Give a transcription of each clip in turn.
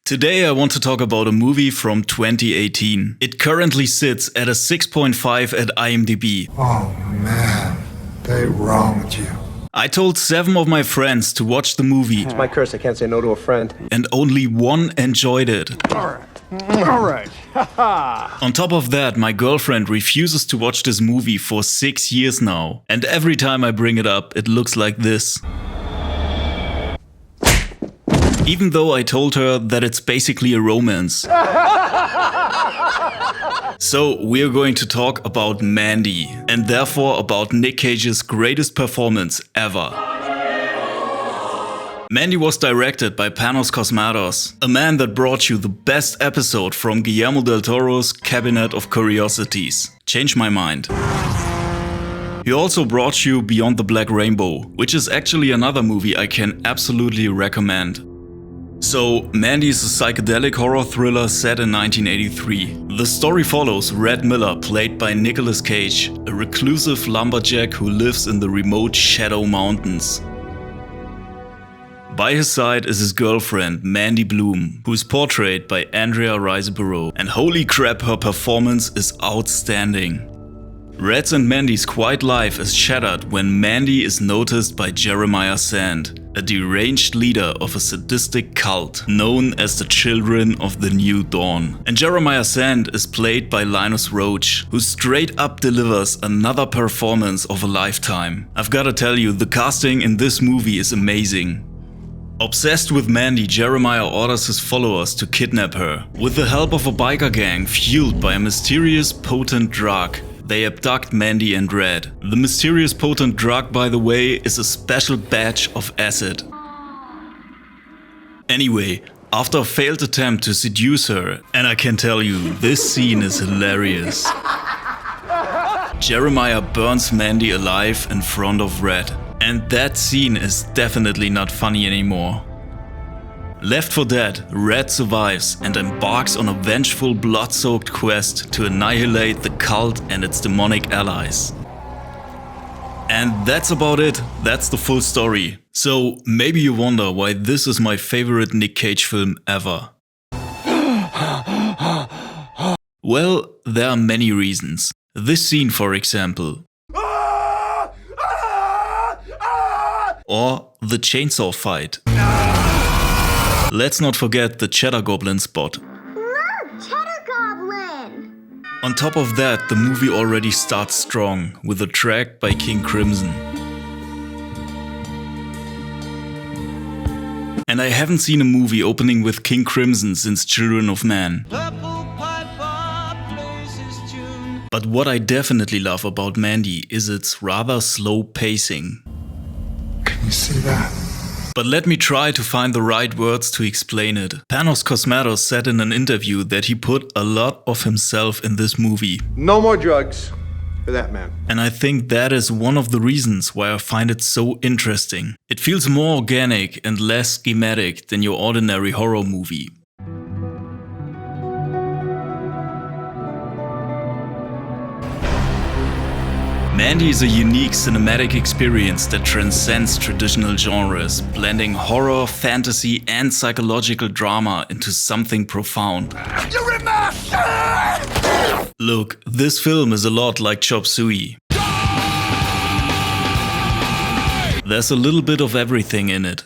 Today I want to talk about a movie from 2018. It currently sits at a 6.5 at IMDb. Oh man, they wronged you. I told 7 of my friends to watch the movie. It's my curse, I can't say no to a friend. And only 1 enjoyed it. Alright. On top of that, my girlfriend refuses to watch this movie for 6 years now. And every time I bring it up, it looks like this. Even though I told her that it's basically a romance. So we're going to talk about Mandy, and therefore about Nick Cage's greatest performance ever. Mandy was directed by Panos Cosmatos, a man that brought you the best episode from Guillermo del Toro's Cabinet of Curiosities. Change my mind. He also brought you Beyond the Black Rainbow, which is actually another movie I can absolutely recommend. So, Mandy is a psychedelic horror thriller set in 1983. The story follows Red Miller, played by Nicolas Cage, a reclusive lumberjack who lives in the remote Shadow Mountains. By his side is his girlfriend, Mandy Bloom, who is portrayed by Andrea Riseborough, and holy crap, her performance is outstanding. Red's and Mandy's quiet life is shattered when Mandy is noticed by Jeremiah Sand, a deranged leader of a sadistic cult known as the Children of the New Dawn. And Jeremiah Sand is played by Linus Roach, who straight up delivers another performance of a lifetime. I've gotta tell you, the casting in this movie is amazing. Obsessed with Mandy, Jeremiah orders his followers to kidnap her. With the help of a biker gang fueled by a mysterious potent drug, they abduct Mandy and Red. The mysterious potent drug, by the way, is a special batch of acid. Anyway, after a failed attempt to seduce her, and I can tell you, this scene is hilarious. Jeremiah burns Mandy alive in front of Red. And that scene is definitely not funny anymore. Left for dead, Red survives and embarks on a vengeful, blood-soaked quest to annihilate the cult and its demonic allies. And that's about it. That's the full story. So maybe you wonder why this is my favorite Nick Cage film ever. Well, there are many reasons. This scene, for example. Or the chainsaw fight. Let's not forget the Cheddar Goblin spot. Look, Cheddar Goblin! On top of that, the movie already starts strong with a track by King Crimson. And I haven't seen a movie opening with King Crimson since Children of Man. But what I definitely love about Mandy is its rather slow pacing. Can you see that? But let me try to find the right words to explain it. Panos Cosmato said in an interview that he put a lot of himself in this movie. No more drugs for that man. And I think that is one of the reasons why I find it so interesting. It feels more organic and less schematic than your ordinary horror movie. Mandy is a unique cinematic experience that transcends traditional genres, blending horror, fantasy and psychological drama into something profound. You're in my shit! Look, this film is a lot like Chop Suey. There's a little bit of everything in it.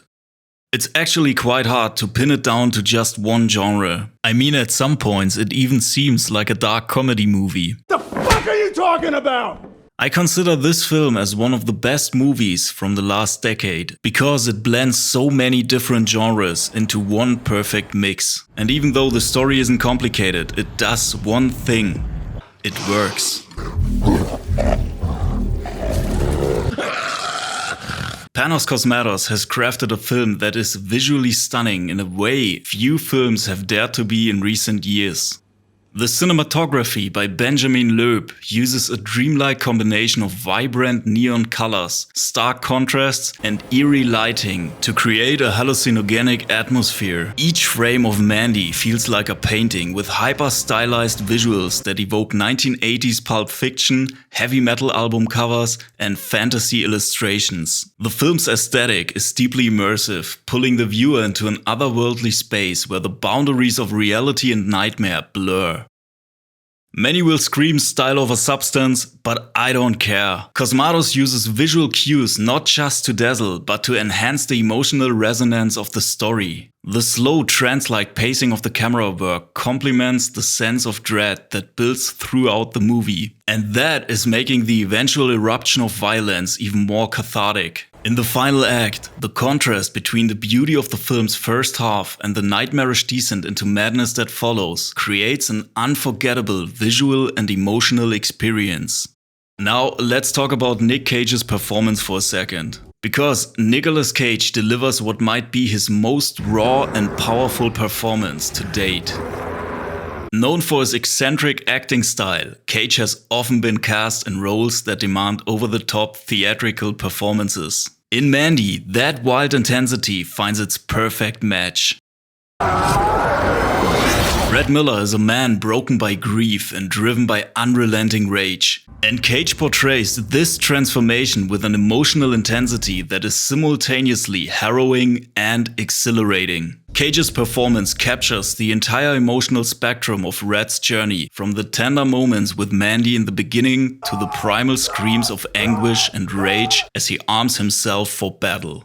It's actually quite hard to pin it down to just one genre. I mean, at some points it even seems like a dark comedy movie. The fuck are you talking about? I consider this film as one of the best movies from the last decade, because it blends so many different genres into one perfect mix. And even though the story isn't complicated, it does one thing. It works. Panos Cosmatos has crafted a film that is visually stunning in a way few films have dared to be in recent years. The cinematography by Benjamin Loeb uses a dreamlike combination of vibrant neon colors, stark contrasts and eerie lighting to create a hallucinogenic atmosphere. Each frame of Mandy feels like a painting with hyper-stylized visuals that evoke 1980s pulp fiction, heavy metal album covers and fantasy illustrations. The film's aesthetic is deeply immersive, pulling the viewer into an otherworldly space where the boundaries of reality and nightmare blur. Many will scream style over substance, but I don't care. Cosmato uses visual cues not just to dazzle, but to enhance the emotional resonance of the story. The slow, trance-like pacing of the camera work complements the sense of dread that builds throughout the movie. And that is making the eventual eruption of violence even more cathartic. In the final act, the contrast between the beauty of the film's first half and the nightmarish descent into madness that follows creates an unforgettable visual and emotional experience. Now let's talk about Nick Cage's performance for a second. Because Nicolas Cage delivers what might be his most raw and powerful performance to date. Known for his eccentric acting style, Cage has often been cast in roles that demand over-the-top theatrical performances. In Mandy, that wild intensity finds its perfect match. Red Miller is a man broken by grief and driven by unrelenting rage. And Cage portrays this transformation with an emotional intensity that is simultaneously harrowing and exhilarating. Cage's performance captures the entire emotional spectrum of Red's journey, from the tender moments with Mandy in the beginning to the primal screams of anguish and rage as he arms himself for battle.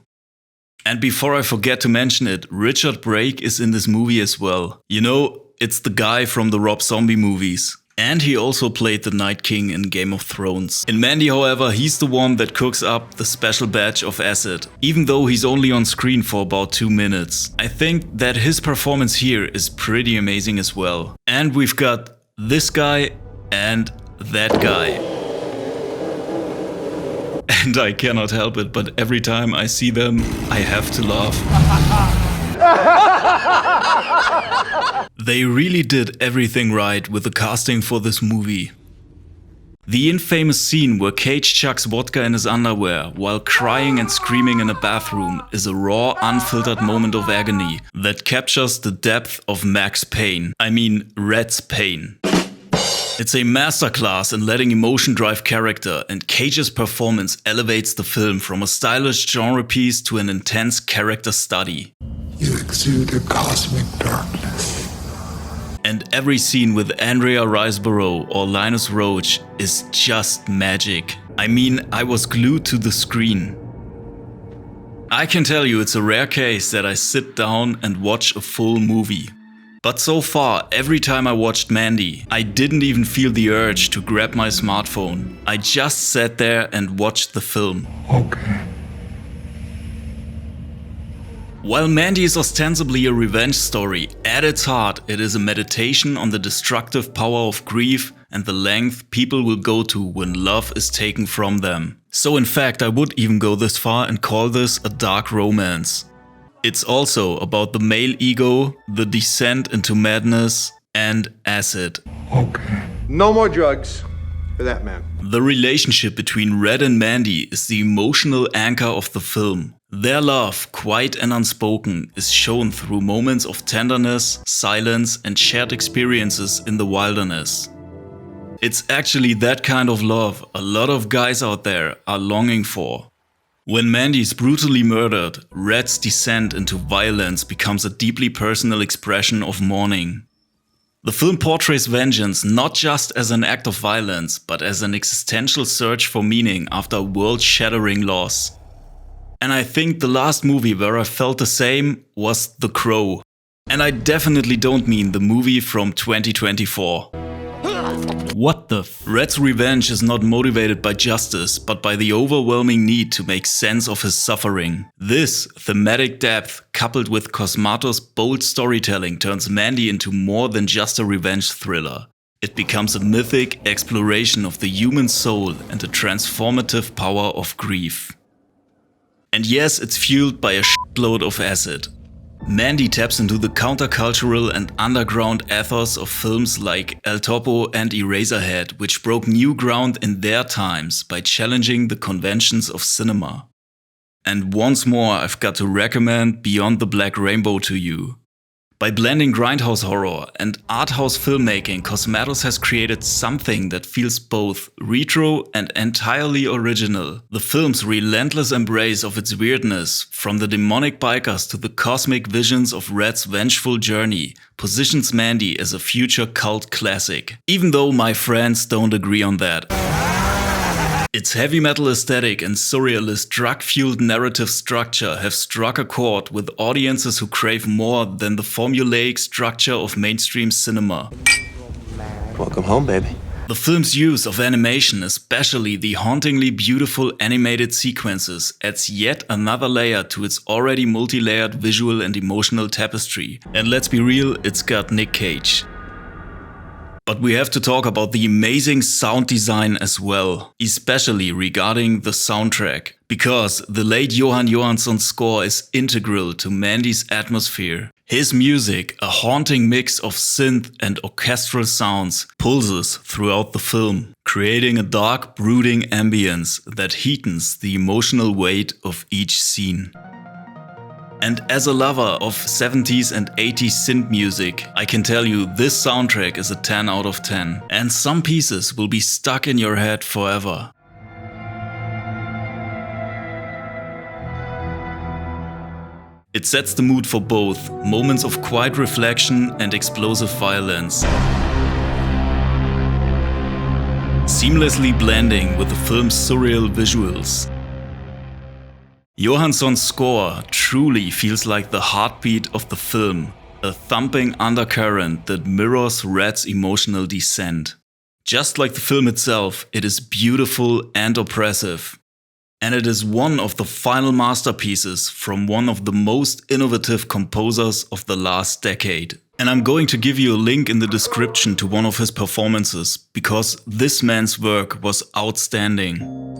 And before I forget to mention it, Richard Brake is in this movie as well. You know, it's the guy from the Rob Zombie movies. And he also played the Night King in Game of Thrones. In Mandy, however, he's the one that cooks up the special batch of acid, even though he's only on screen for about 2 minutes. I think that his performance here is pretty amazing as well. And we've got this guy and that guy. And I cannot help it, but every time I see them, I have to laugh. They really did everything right with the casting for this movie. The infamous scene where Cage chucks vodka in his underwear while crying and screaming in a bathroom is a raw, unfiltered moment of agony that captures the depth of Red's pain. It's a masterclass in letting emotion drive character, and Cage's performance elevates the film from a stylish genre piece to an intense character study. You exude a cosmic darkness. And every scene with Andrea Riseborough or Linus Roach is just magic. I mean, I was glued to the screen. I can tell you it's a rare case that I sit down and watch a full movie. But so far, every time I watched Mandy, I didn't even feel the urge to grab my smartphone. I just sat there and watched the film. Okay. While Mandy is ostensibly a revenge story, at its heart it is a meditation on the destructive power of grief and the length people will go to when love is taken from them. So in fact, I would even go this far and call this a dark romance. It's also about the male ego, the descent into madness, and acid. Okay. No more drugs for that man. The relationship between Red and Mandy is the emotional anchor of the film. Their love, quiet and unspoken, is shown through moments of tenderness, silence, and shared experiences in the wilderness. It's actually that kind of love a lot of guys out there are longing for. When Mandy is brutally murdered, Red's descent into violence becomes a deeply personal expression of mourning. The film portrays vengeance not just as an act of violence, but as an existential search for meaning after a world-shattering loss. And I think the last movie where I felt the same was The Crow. And I definitely don't mean the movie from 2024. What the f? Red's revenge is not motivated by justice, but by the overwhelming need to make sense of his suffering. This thematic depth, coupled with Cosmato's bold storytelling, turns Mandy into more than just a revenge thriller. It becomes a mythic exploration of the human soul and the transformative power of grief. And yes, it's fueled by a shitload of acid. Mandy taps into the countercultural and underground ethos of films like El Topo and Eraserhead, which broke new ground in their times by challenging the conventions of cinema. And once more, I've got to recommend Beyond the Black Rainbow to you. By blending grindhouse horror and arthouse filmmaking, Cosmato has created something that feels both retro and entirely original. The film's relentless embrace of its weirdness, from the demonic bikers to the cosmic visions of Red's vengeful journey, positions Mandy as a future cult classic. Even though my friends don't agree on that. Its heavy metal aesthetic and surrealist drug-fueled narrative structure have struck a chord with audiences who crave more than the formulaic structure of mainstream cinema. Welcome home, baby. The film's use of animation, especially the hauntingly beautiful animated sequences, adds yet another layer to its already multi-layered visual and emotional tapestry. And let's be real, it's got Nick Cage. But we have to talk about the amazing sound design as well, especially regarding the soundtrack, because the late Jóhann Jóhannsson's score is integral to Mandy's atmosphere. His music, a haunting mix of synth and orchestral sounds, pulses throughout the film, creating a dark, brooding ambience that heightens the emotional weight of each scene. And as a lover of 70s and 80s synth music, I can tell you this soundtrack is a 10 out of 10. And some pieces will be stuck in your head forever. It sets the mood for both moments of quiet reflection and explosive violence, seamlessly blending with the film's surreal visuals. Jóhannsson's score truly feels like the heartbeat of the film, a thumping undercurrent that mirrors Red's emotional descent. Just like the film itself, it is beautiful and oppressive. And it is one of the final masterpieces from one of the most innovative composers of the last decade. And I'm going to give you a link in the description to one of his performances, because this man's work was outstanding.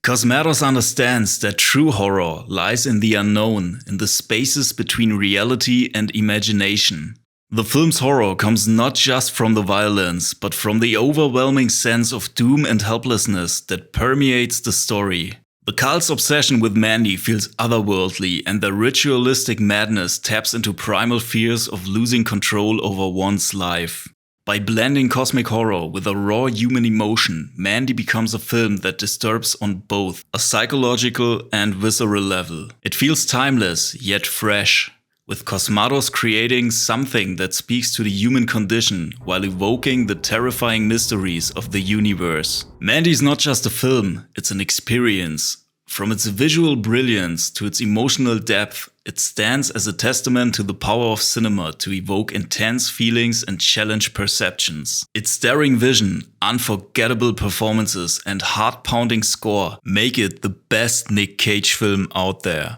Cosmato understands that true horror lies in the unknown, in the spaces between reality and imagination. The film's horror comes not just from the violence, but from the overwhelming sense of doom and helplessness that permeates the story. The cult's obsession with Mandy feels otherworldly, and the ritualistic madness taps into primal fears of losing control over one's life. By blending cosmic horror with a raw human emotion, Mandy becomes a film that disturbs on both a psychological and visceral level. It feels timeless, yet fresh, with Cosmato creating something that speaks to the human condition while evoking the terrifying mysteries of the universe. Mandy is not just a film, it's an experience. From its visual brilliance to its emotional depth, it stands as a testament to the power of cinema to evoke intense feelings and challenge perceptions. Its daring vision, unforgettable performances, and heart-pounding score make it the best Nick Cage film out there.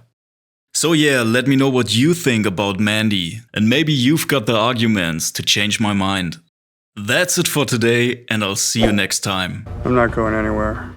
So yeah, let me know what you think about Mandy, and maybe you've got the arguments to change my mind. That's it for today, and I'll see you next time. I'm not going anywhere.